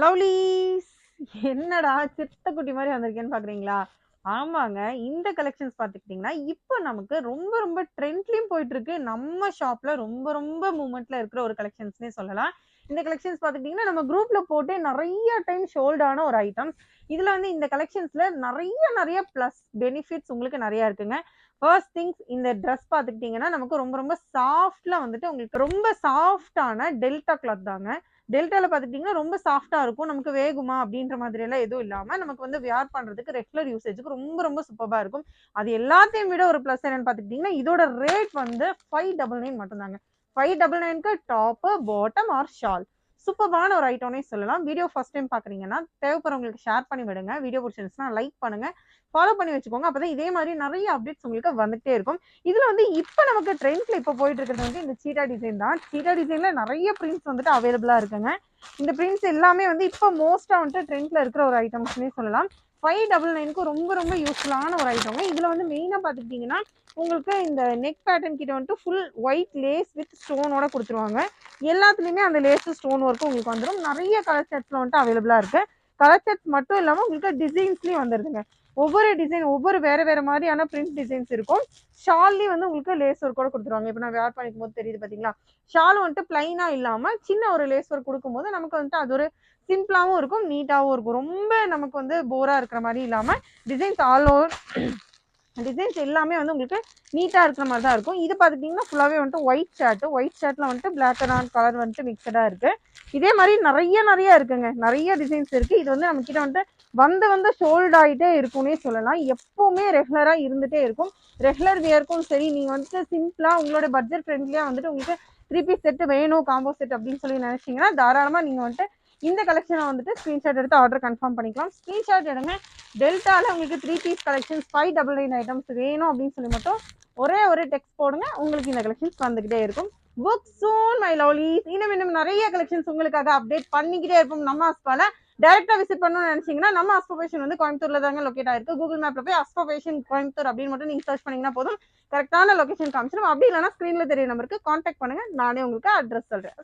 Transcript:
Lovelies என்னடா சித்த குட்டி மாதிரி வந்திருக்கேன்னு பாக்குறீங்களா? ஆமாங்க. இந்த கலெக்ஷன்ஸ் பாத்துக்கிட்டீங்கன்னா இப்ப நமக்கு ரொம்ப ரொம்ப ட்ரெண்ட்லயும் போயிட்டு இருக்கு. நம்ம ஷாப்ல ரொம்ப ரொம்ப மூமெண்ட்ல இருக்கிற ஒரு கலெக்ஷன்ஸ்னே சொல்லலாம். இந்த கலெக்ஷன்ஸ் பாத்துக்கிட்டீங்கன்னா நம்ம குரூப்ல போட்டு நிறைய டைம் ஷோல்ட் ஆன ஒரு ஐட்டம். இதுல வந்து இந்த கலெக்ஷன்ஸ்ல நிறைய பிளஸ் பெனிஃபிட்ஸ் உங்களுக்கு நிறைய இருக்குங்க. ஃபர்ஸ்ட் திங்ஸ், இந்த ட்ரெஸ் பாத்துக்கிட்டீங்கன்னா நமக்கு ரொம்ப ரொம்ப சாஃப்ட்ல வந்துட்டு உங்களுக்கு ரொம்ப சாஃப்டான டெல்டா கிளாத் தாங்க. டெல்டால பாத்துக்கிட்டீங்கன்னா ரொம்ப சாஃப்டா இருக்கும். நமக்கு வேகுமா அப்படின்ற மாதிரி எல்லாம் எதுவும் இல்லாம நமக்கு வந்து வியர் பண்றதுக்கு ரெகுலர் யூசேஜ்க்கு ரொம்ப ரொம்ப சூப்பரா இருக்கும். அது எல்லாத்தையும் விட ஒரு பிளஸ் என்னன்னு பாத்துக்கிட்டீங்கன்னா இதோட ரேட் வந்து 599 மட்டும் தாங்க. 599க்கு டாப் பாட்டம் ஆர் ஷால் சூப்பரான ஒரு ஐட்டம்னே சொல்லலாம். வீடியோ ஃபர்ஸ்ட் டைம் பாக்குறீங்கன்னா தேவைப்படுறவங்களுக்கு ஷேர் பண்ணி விடுங்க. வீடியோ பிடிச்சிருந்துச்சுன்னா லைக் பண்ணுங்க, ஃபாலோ பண்ணி வச்சுக்கோங்க. அப்பதான் இதே மாதிரி நிறைய அப்டேட்ஸ் உங்களுக்கு வந்துட்டே இருக்கும். இதுல வந்து இப்ப நமக்கு ட்ரெண்ட்ல இப்ப போயிட்டு இருக்கிறது வந்து இந்த சீட்டா டிசைன் தான். சீட்டா டிசைன்ல நிறைய பிரிண்ட்ஸ் வந்துட்டு அவைலபிளா இருக்குங்க. இந்த பிரிண்ட்ஸ் எல்லாமே வந்து இப்ப மோஸ்டா வந்துட்டு ட்ரெண்ட்ல இருக்கிற ஒரு ஐட்டம்ஸ்னே சொல்லலாம். 599க்கு ரொம்ப ரொம்ப யூஸ்ஃபுல்லான ஒரு ஐட்டங்க. இதுல வந்து மெயினா பாத்துக்கிட்டீங்கன்னா உங்களுக்கு இந்த நெக் பேட்டர்ன் கிட்ட வந்துட்டு ஃபுல் ஒயிட் லேஸ் வித் ஸ்டோனோட கொடுத்துருவாங்க. எல்லாத்துலயுமே அந்த லேஸ் ஸ்டோன் ஒர்க் உங்களுக்கு வந்துடும். நிறைய கலர் செட்ஸ்ல வந்துட்டு அவைலபிளா இருக்கு. கலர் செட்ஸ் மட்டும் இல்லாம உங்களுக்கு டிசைன்ஸ்லயும் வந்துருதுங்க. ஒவ்வொரு டிசைன் ஒவ்வொரு வேற வேற மாதிரியான பிரிண்ட் டிசைன்ஸ் இருக்கும். ஷால்லயும் வந்து உங்களுக்கு லேஸ் ஒர்க் கூட கொடுத்துருவாங்க. இப்ப நான் வேர் பண்ணிக்கும் போது தெரியுது பாத்தீங்களா? ஷால் வந்துட்டு பிளைனா இல்லாம சின்ன ஒரு லேஸ் ஒர்க் கொடுக்கும்போது நமக்கு வந்துட்டு அது ஒரு சிம்பிளாவும் இருக்கும், நீட்டாவும் இருக்கும். ரொம்ப நமக்கு வந்து போரா இருக்கிற மாதிரி இல்லாம டிசைன்ஸ் ஆல் ஓவர் டிசைன்ஸ் எல்லாமே வந்து உங்களுக்கு நீட்டா இருக்கிற மாதிரி தான் இருக்கும். இது பாத்துக்கிட்டீங்கன்னா ஃபுல்லாவே வந்துட்டு ஒயிட் ஷர்ட்ல வந்துட்டு பிளாக் அண்ட் கலர் வந்துட்டு மிக்சடா இருக்கு. இதே மாதிரி நிறைய இருக்குங்க. நிறைய டிசைன்ஸ் இருக்கு. இது வந்து நம்ம கிட்ட வந்துட்டு வந்து ஷோல்ட் ஆகிட்டே இருக்கும்னே சொல்லலாம். எப்பவுமே ரெகுலரா இருந்துட்டே இருக்கும். ரெகுலர் வியர்க்கும் சரி, நீங்க வந்துட்டு சிம்பிளா உங்களோட பட்ஜெட் ஃப்ரெண்ட்லியா வந்துட்டு உங்களுக்கு 3 பீஸ் செட் வேணும், காம்போ செட் அப்படின்னு சொல்லி நினைச்சீங்கன்னா தாராளமா நீங்க வந்துட்டு இந்த கலெக்ஷனை வந்துட்டு ஸ்கிரீன்ஷாட் எடுத்து ஆர்டர் கன்ஃபார்ம் பண்ணிக்கலாம். ஸ்கிரீன்ஷாட் எடுங்க. டெல்டால உங்களுக்கு 3 பீஸ் கலெக்ஷன்ஸ் 599 ஐட்டம்ஸ் வேணும் அப்படின்னு சொல்லி மட்டும் ஒரே ஒரு டெக்ஸ்ட் போடுங்க. உங்களுக்கு இந்த கலெக்ஷன்ஸ் வந்துகிட்டே இருக்கும். Book soon my lovelies. இன்னும் நிறைய கலெக்ஷன்ஸ் உங்களுக்காக அப்டேட் பண்ணிக்கிட்டே இருப்போம். நம்ம அஸ்பால டைரக்டா விசிட் பண்ணணும்னு நினைச்சீங்கன்னா நம்ம அஸ்போ ஃபேஷன் வந்து கோயம்புத்தூர்ல தாங்க லொக்கேட் ஆயிருக்கு. கூகுள் மேப்ல போய் அஸ்போ ஃபேஷன் கோயம்புத்தூர் அப்படின்னு மட்டும் நீங்க சர்ச் பண்ணீங்கன்னா போதும், கரெக்டான லொகேஷன் காமிச்சிடும். அப்படி இல்லைன்னா ஸ்கிரீன்ல தெரிய நம்பருக்கு கான்டாக்ட் பண்ணுங்க. நானே உங்களுக்கு அட்ரஸ் சொல்றேன்.